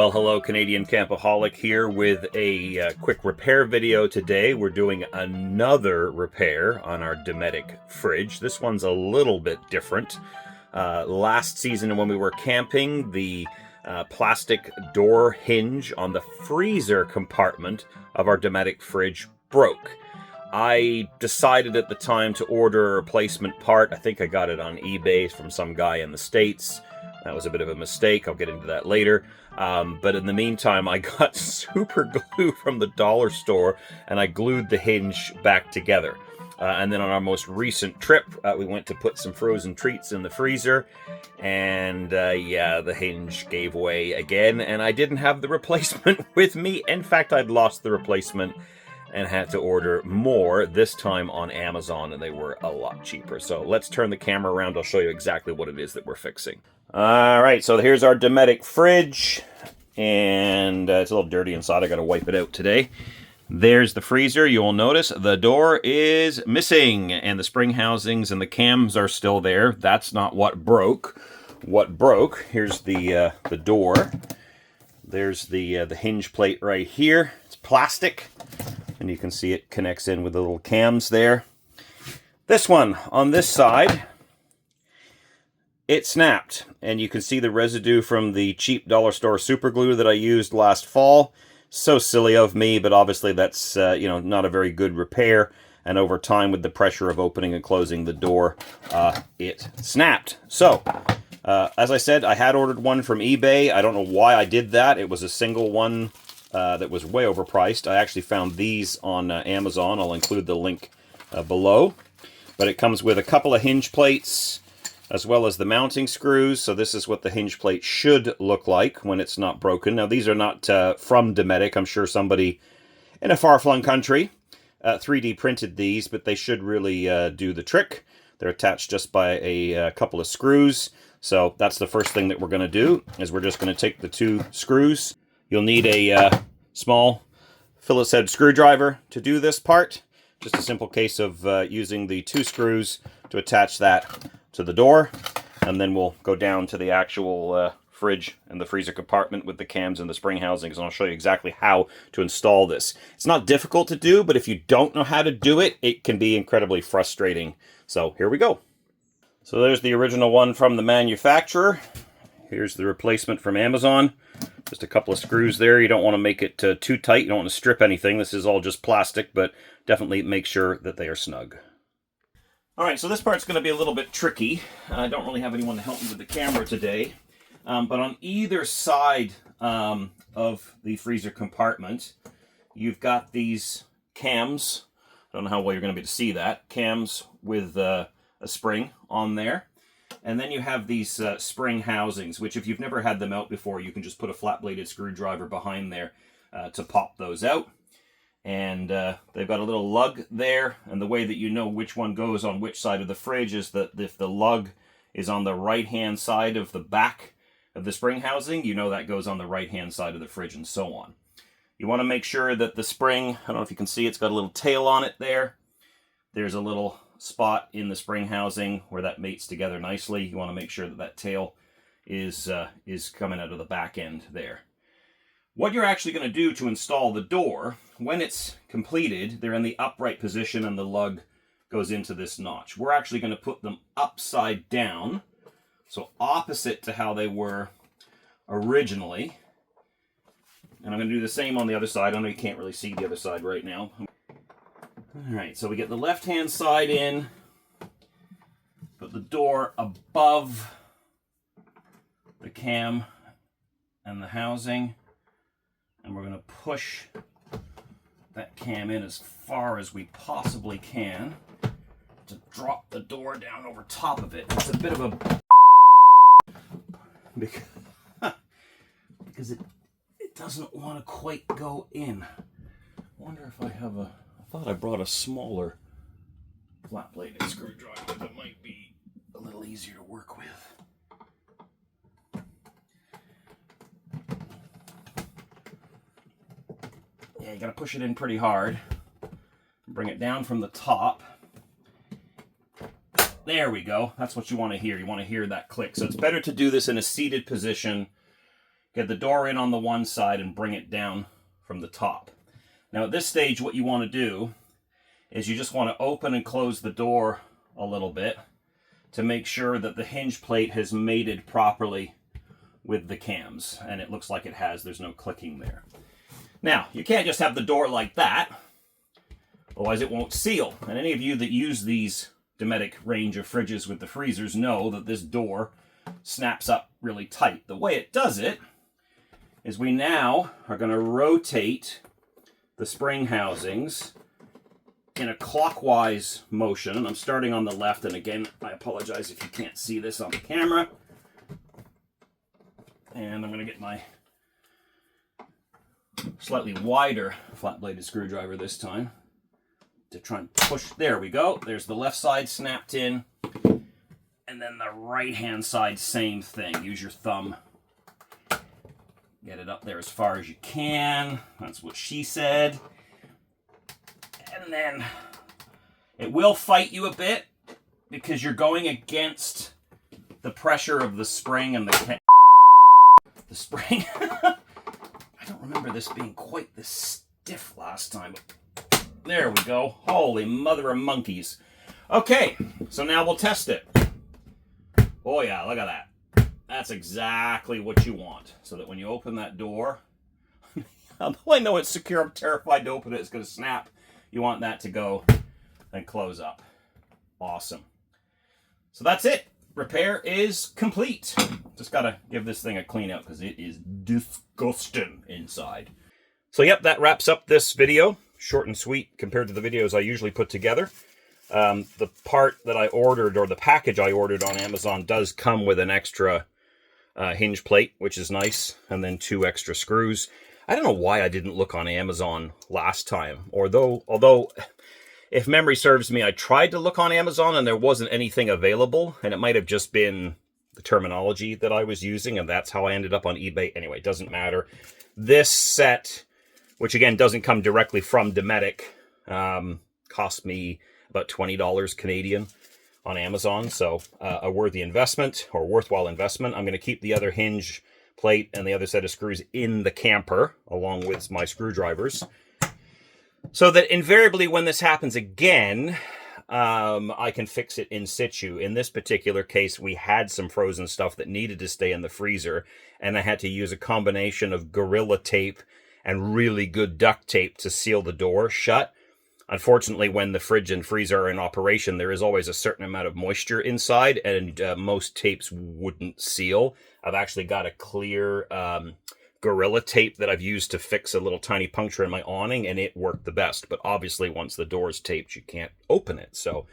Well, hello, Canadian Campaholic here with a quick repair video today. We're doing another repair on our Dometic fridge. This one's a little bit different. Last season when we were camping, the plastic door hinge on the freezer compartment of our Dometic fridge broke. I decided at the time to order a replacement part. I think I got it on eBay from some guy in the States. That was a bit of a mistake. I'll get into that later. But in the meantime, I got super glue from the dollar store and I glued the hinge back together. And then on our most recent trip, we went to put some frozen treats in the freezer. And yeah, the hinge gave way again. And I didn't have the replacement with me. In fact, I'd lost the replacement and had to order more, this time on Amazon, and they were a lot cheaper. So let's turn the camera around. I'll show you exactly what it is that we're fixing. All right, so here's our Dometic fridge, and it's a little dirty inside. I got to wipe it out today. There's the freezer. You'll notice the door is missing, and the spring housings and the cams are still there. That's not what broke. What broke, here's the door. There's the hinge plate right here. It's plastic. And you can see it connects in with the little cams there. This one, on this side, it snapped. And you can see the residue from the cheap dollar store super glue that I used last fall. So silly of me, but obviously that's not a very good repair. And over time, with the pressure of opening and closing the door, it snapped. So, as I said, I had ordered one from eBay. I don't know why I did that. It was a single one. That was way overpriced. I actually found these on Amazon. I'll include the link below. But it comes with a couple of hinge plates as well as the mounting screws. So this is what the hinge plate should look like when it's not broken. Now these are not from Dometic. I'm sure somebody in a far-flung country 3D printed these, but they should really do the trick. They're attached just by a couple of screws. So that's the first thing that we're going to do, is we're just going to take the two screws. You'll need a small Phillips head screwdriver to do this part. Just a simple case of using the two screws to attach that to the door. And then we'll go down to the actual fridge and the freezer compartment with the cams and the spring housings. And I'll show you exactly how to install this. It's not difficult to do, but if you don't know how to do it, it can be incredibly frustrating. So here we go. So there's the original one from the manufacturer. Here's the replacement from Amazon. Just a couple of screws there. You don't want to make it too tight. You don't want to strip anything. This is all just plastic, but definitely make sure that they are snug. All right, so this part's going to be a little bit tricky. I don't really have anyone to help me with the camera today. But on either side of the freezer compartment, you've got these cams. I don't know how well you're going to be able to see that. Cams with a spring on there. And then you have these spring housings, which if you've never had them out before, you can just put a flat-bladed screwdriver behind there to pop those out. And they've got a little lug there, and the way that you know which one goes on which side of the fridge is that if the lug is on the right-hand side of the back of the spring housing, you know that goes on the right-hand side of the fridge, and so on. You want to make sure that the spring, I don't know if you can see, it's got a little tail on it there. There's a little spot in the spring housing where that mates together nicely. You want to make sure that that tail is coming out of the back end there. What you're actually going to do to install the door, when it's completed, they're in the upright position and the lug goes into this notch. We're actually going to put them upside down, so opposite to how they were originally. And I'm going to do the same on the other side. I know you can't really see the other side right now. Alright, so we get the left-hand side in, put the door above the cam and the housing, and we're going to push that cam in as far as we possibly can to drop the door down over top of it. It's a bit of a because it doesn't want to quite go in. I wonder if I have a... I thought I brought a smaller flat-bladed screwdriver that might be a little easier to work with. Yeah, you gotta push it in pretty hard. Bring it down from the top. There we go. That's what you want to hear. You want to hear that click. So it's better to do this in a seated position get the door in on the one side and bring it down from the top. Now at this stage, what you want to do is you just want to open and close the door a little bit to make sure that the hinge plate has mated properly with the cams, and it looks like it has. There's no clicking there. Now, you can't just have the door like that, otherwise it won't seal. And any of you that use these Dometic range of fridges with the freezers know that this door snaps up really tight. The way it does it is we now are going to rotate the spring housings in a clockwise motion. I'm starting on the left, and again, I apologize if you can't see this on the camera. And I'm going to get my slightly wider flat-bladed screwdriver this time to try and push. There we go. There's the left side snapped in. And then the right-hand side, same thing. Use your thumb. Get it up there as far as you can. That's what she said. And then it will fight you a bit because you're going against the pressure of the spring and the spring. I don't remember this being quite this stiff last time. There we go. Holy mother of monkeys. Okay, so now we'll test it. Oh yeah, look at that. That's exactly what you want. So that when you open that door, although I know it's secure, I'm terrified to open it. It's going to snap. You want that to go and close up. Awesome. So that's it. Repair is complete. Just got to give this thing a clean out because it is disgusting inside. So yep, that wraps up this video. Short and sweet compared to the videos I usually put together. The part that I ordered, or the package I ordered on Amazon, does come with an extra hinge plate, which is nice, and then 2 extra screws. I don't know why I didn't look on Amazon last time, although if memory serves me, I tried to look on Amazon and there wasn't anything available, and it might have just been the terminology that I was using, and that's how I ended up on eBay. Anyway, it doesn't matter. This set, which again doesn't come directly from Dometic, cost me about $20 Canadian on Amazon, so a worthy investment, or worthwhile investment. I'm going to keep the other hinge plate and the other set of screws in the camper, along with my screwdrivers, so that invariably when this happens again, I can fix it in situ. In this particular case, we had some frozen stuff that needed to stay in the freezer, and I had to use a combination of Gorilla Tape and really good duct tape to seal the door shut. Unfortunately, when the fridge and freezer are in operation, there is always a certain amount of moisture inside, and most tapes wouldn't seal. I've actually got a clear Gorilla Tape that I've used to fix a little tiny puncture in my awning, and it worked the best. But obviously, once the door is taped, you can't open it. So,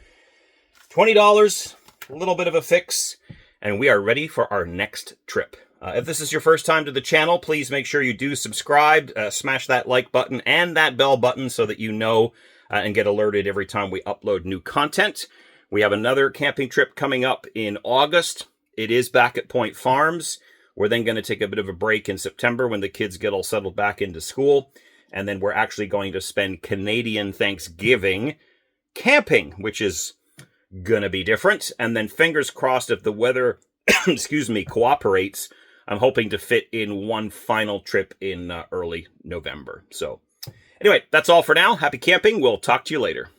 $20, a little bit of a fix, and we are ready for our next trip. If this is your first time to the channel, please make sure you do subscribe, smash that like button and that bell button so that you know and get alerted every time we upload new content. We have another camping trip coming up in August. It is back at Point Farms. We're then going to take a bit of a break in September when the kids get all settled back into school. And then we're actually going to spend Canadian Thanksgiving camping, which is going to be different. And then fingers crossed, if the weather, excuse me, cooperates, I'm hoping to fit in one final trip in early November. So anyway, that's all for now. Happy camping. We'll talk to you later.